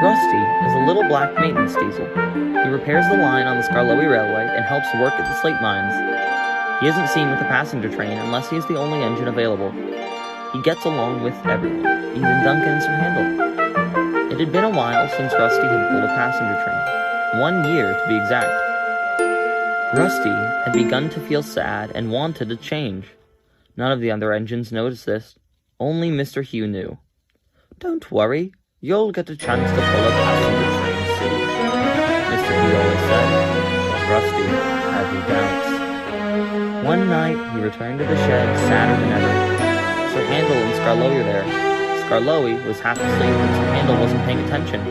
Rusty is a little black maintenance diesel. He repairs the line on the Skarloey Railway and helps work at the slate mines. He isn't seen with a passenger train unless he is the only engine available. He gets along with everyone, even Duncan and Sir Handel. It had been a while since Rusty had pulled a passenger train. 1 year, to be exact. Rusty had begun to feel sad and wanted a change. None of the other engines noticed this. Only Mr. Hugh knew. "Don't worry. You'll get a chance to pull a passenger train soon," Mr. Hugh always said, but Rusty had his doubts. One night, he returned to the shed sadder than ever. Sir Handel and Skarloey were there. Skarloey was half asleep and Sir Handel wasn't paying attention.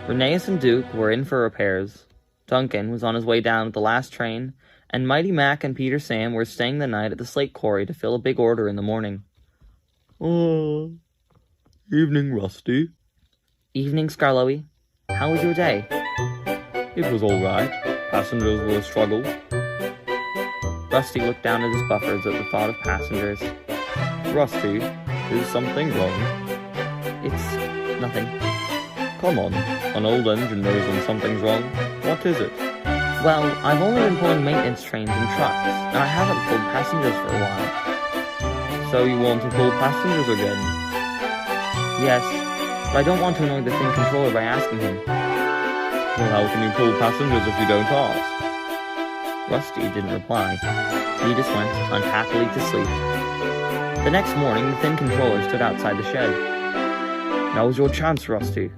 Rheneas and Duke were in for repairs. Duncan was on his way down with the last train, and Mighty Mac and Peter Sam were staying the night at the slate quarry to fill a big order in the morning. Evening, Rusty. "Evening, Skarloey. How was your day?" "It was all right. Passengers were a struggle." Rusty looked down at his buffers at the thought of passengers. "Rusty, is something wrong?" "It's nothing." "Come on, an old engine knows when something's wrong. What is it?" "Well, I've only been pulling maintenance trains and trucks, and I haven't pulled passengers for a while." "So you want to pull passengers again?" "Yes, but I don't want to annoy the thin controller by asking him." "Well, how can you pull passengers if you don't ask?" Rusty didn't reply. He just went unhappily to sleep. The next morning, the thin controller stood outside the shed. "Now's your chance, Rusty."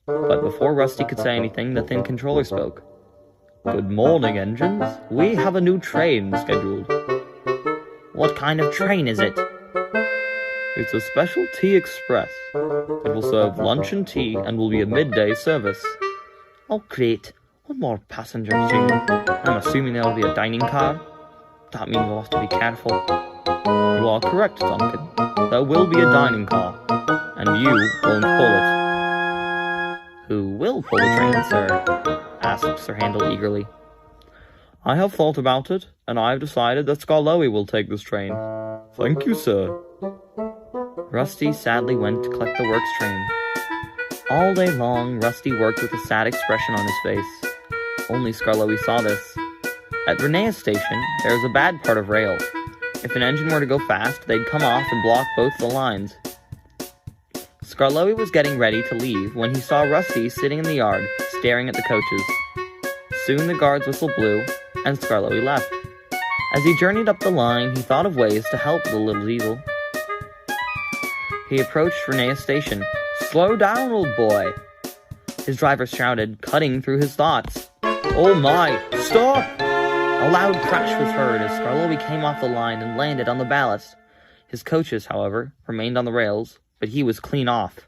But before Rusty could say anything, the thin controller spoke. "Good morning, engines. We have a new train scheduled." "What kind of train is it?" "It's a special tea express. It will serve lunch and tea and will be a midday service." "Oh, great. One more passenger soon. I'm assuming there'll be a dining car. That means we'll have to be careful." "You are correct, Duncan. There will be a dining car, and you won't pull it." "Who will pull the train, sir?" asked Sir Handel eagerly. "I have thought about it, and I have decided that Skarloey will take this train." "Thank you, sir." Rusty sadly went to collect the works train. All day long, Rusty worked with a sad expression on his face. Only Skarloey saw this. At Rheneas Station, there was a bad part of rail. If an engine were to go fast, they'd come off and block both the lines. Skarloey was getting ready to leave when he saw Rusty sitting in the yard, staring at the coaches. Soon the guard's whistle blew, and Skarloey left. As he journeyed up the line, he thought of ways to help the little diesel. He approached Rheneas Station. "Slow down, old boy!" His driver shouted, cutting through his thoughts. "Oh my! Stop!" A loud crash was heard as Skarloey came off the line and landed on the ballast. His coaches, however, remained on the rails, but he was clean off.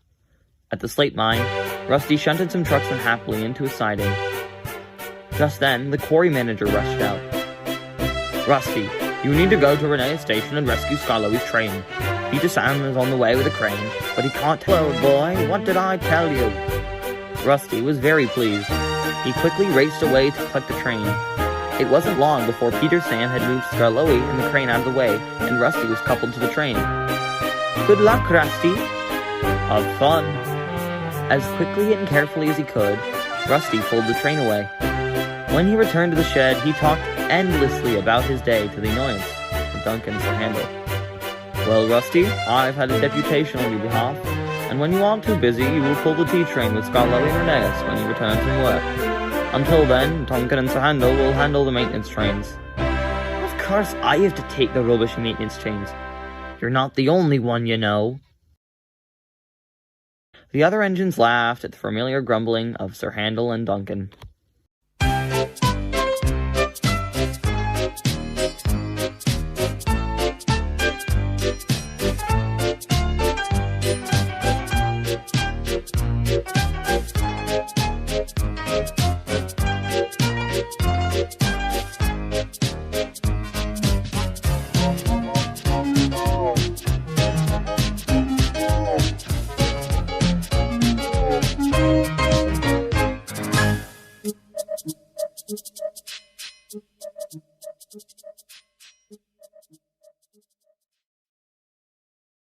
At the slate mine, Rusty shunted some trucks unhappily into a siding. Just then, the quarry manager rushed out. "Rusty, you need to go to Rheneas Station and rescue Skarloey's train. Peter Sam is on the way with a crane, but he can't tell, boy. What did I tell you?" Rusty was very pleased. He quickly raced away to collect the train. It wasn't long before Peter Sam had moved Skarloey and the crane out of the way, and Rusty was coupled to the train. "Good luck, Rusty." "Have fun." As quickly and carefully as he could, Rusty pulled the train away. When he returned to the shed, he talked endlessly about his day to the annoyance of Duncan and Sir Handel. "Well, Rusty, I've had a deputation on your behalf, and when you aren't too busy, you will pull the tea train with Skarloey and Rheneas when you return from work. Until then, Duncan and Sir Handel will handle the maintenance trains." "Of course I have to take the rubbish maintenance trains. You're not the only one, you know." The other engines laughed at the familiar grumbling of Sir Handel and Duncan.